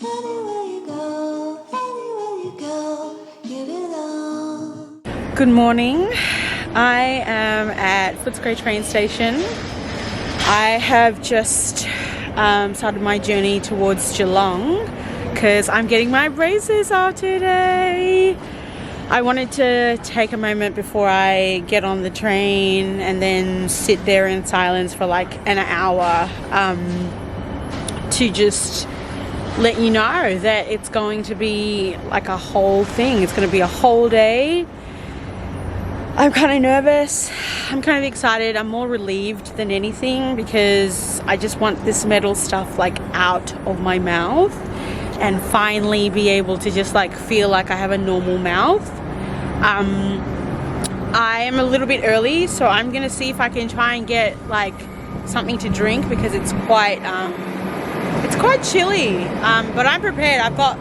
Anywhere you go, give it all. Good morning. I am at Footscray train station. I have just started my journey towards Geelong because I'm getting my braces out today. I wanted to take a moment before I get on the train and then sit there in silence for like an hour to just let you know that it's going to be like a whole thing. It's going to be a whole day. I'm kind of nervous. I'm kind of excited. I'm more relieved than anything because I just want this metal stuff like out of my mouth and finally be able to just like feel like I have a normal mouth. I am a little bit early, so I'm gonna see if I can try and get like something to drink because it's quite chilly. But I'm prepared. I've got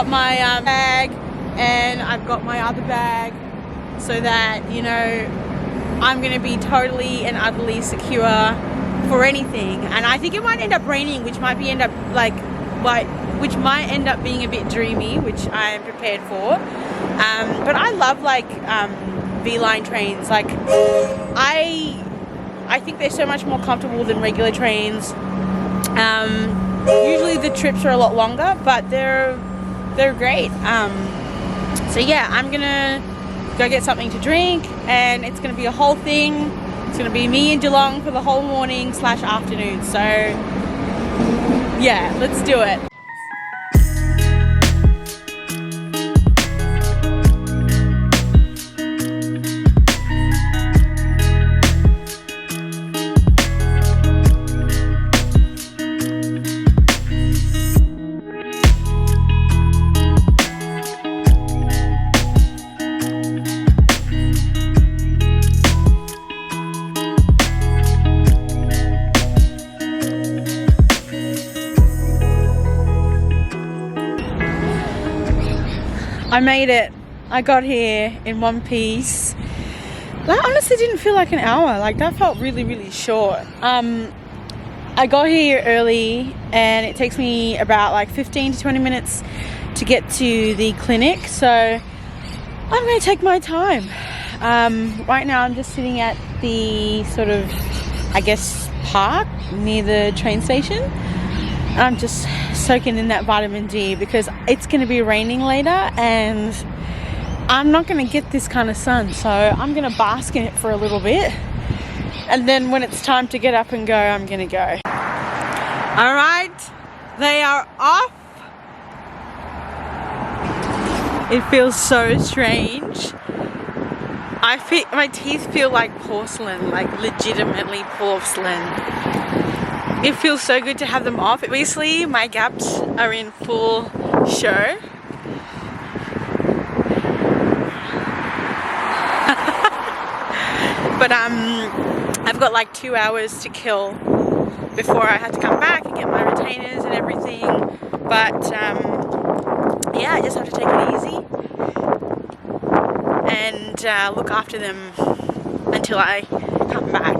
my bag and I've got my other bag so that, you know, I'm gonna be totally and utterly secure for anything. And I think it might end up raining, which might end up being a bit dreamy, which I am prepared for. But I love like V-line trains. Like I think they're so much more comfortable than regular trains. Usually the trips are a lot longer, but they're great. So yeah, I'm gonna go get something to drink, and it's gonna be a whole thing. It's gonna be me in Geelong for the whole morning / afternoon. So yeah, let's do it. I made it. I got here in one piece. That honestly didn't feel like an hour. Like that felt really, really short. I got here early and it takes me about like 15 to 20 minutes to get to the clinic. So I'm going to take my time. Right now I'm just sitting at the sort of, I guess, park near the train station. I'm just soaking in that vitamin D because it's going to be raining later and I'm not going to get this kind of sun, so I'm going to bask in it for a little bit, and then when it's time to get up and go, I'm going to go. All right, they are off. It feels so strange. My teeth feel like porcelain, like legitimately porcelain. It feels so good to have them off. Obviously, my gaps are in full show. But I've got like 2 hours to kill before I have to come back and get my retainers and everything. But yeah, I just have to take it easy and look after them until I come back.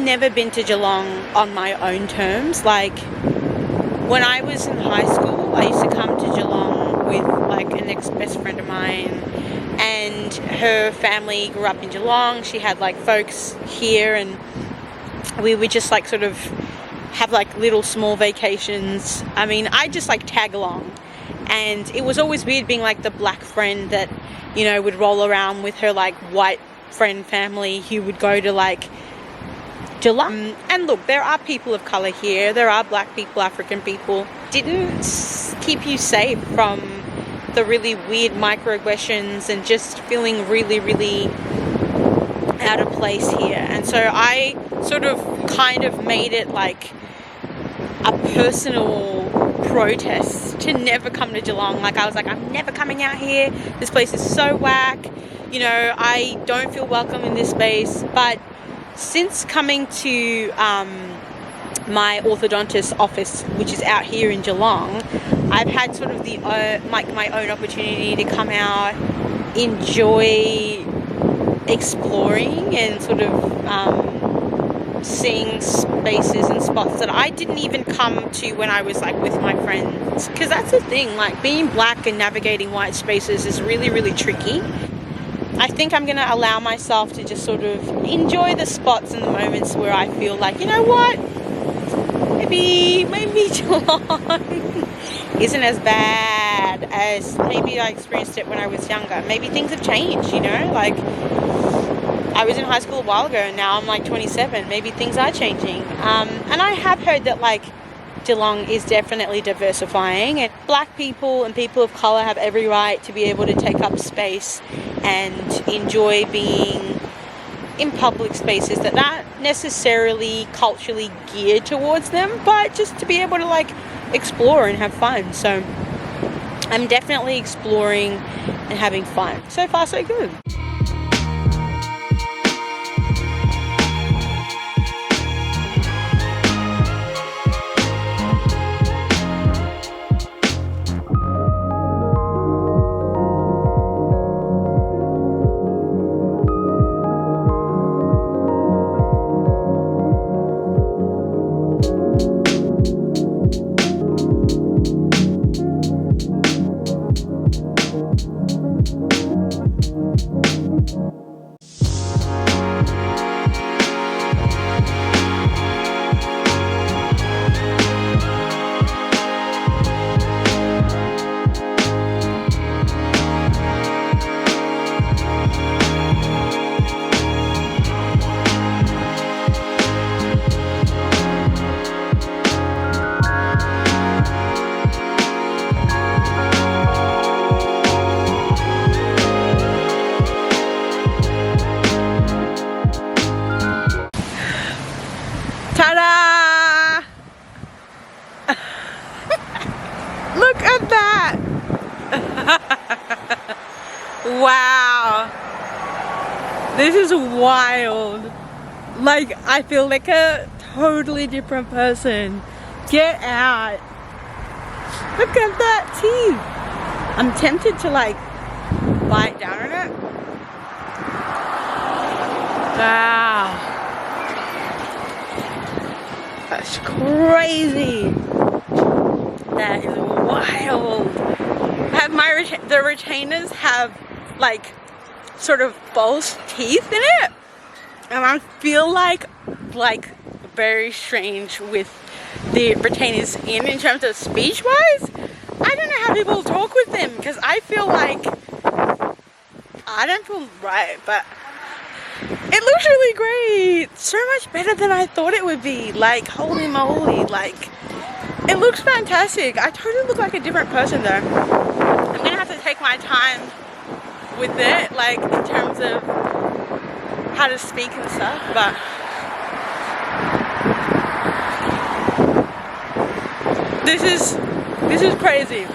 Never been to Geelong on my own terms. Like when I was in high school, I used to come to Geelong with like an ex-best friend of mine, and her family grew up in Geelong. She had like folks here, and we would just like sort of have like little small vacations. I mean, I just like tag along, and it was always weird being like the black friend that, you know, would roll around with her like white friend family who would go to like Geelong. And look, there are people of colour here, there are black people, African people. Didn't keep you safe from the really weird microaggressions and just feeling really, really out of place here. And so I sort of kind of made it like a personal protest to never come to Geelong. Like I was like, I'm never coming out here. This place is so whack. You know, I don't feel welcome in this space. But since coming to my orthodontist office, which is out here in Geelong, I've had sort of the like my own opportunity to come out, enjoy exploring and sort of seeing spaces and spots that I didn't even come to when I was like with my friends. Because that's the thing, like being black and navigating white spaces is really, really tricky. I think I'm going to allow myself to just sort of enjoy the spots and the moments where I feel like, you know what, maybe Geelong isn't as bad as maybe I experienced it when I was younger. Maybe things have changed, you know, like I was in high school a while ago and now I'm like 27. Maybe things are changing. And I have heard that like Geelong is definitely diversifying, and black people and people of colour have every right to be able to take up space and enjoy being in public spaces that aren't necessarily culturally geared towards them, but just to be able to like explore and have fun. So I'm definitely exploring and having fun. So far so good. Ta-da! Look at that! Wow! This is wild. Like, I feel like a totally different person. Get out! Look at that teeth! I'm tempted to like bite down on it. Wow! That's crazy. That is wild. Have the retainers have like sort of false teeth in it, and I feel like very strange with the retainers in terms of speech wise. I don't know how people talk with them because I feel like I don't feel right, but it looks really great. So much better than I thought it would be. Like, holy moly. Like, it looks fantastic. I totally look like a different person though. I'm gonna have to take my time with it, like in terms of how to speak and stuff, but this is crazy.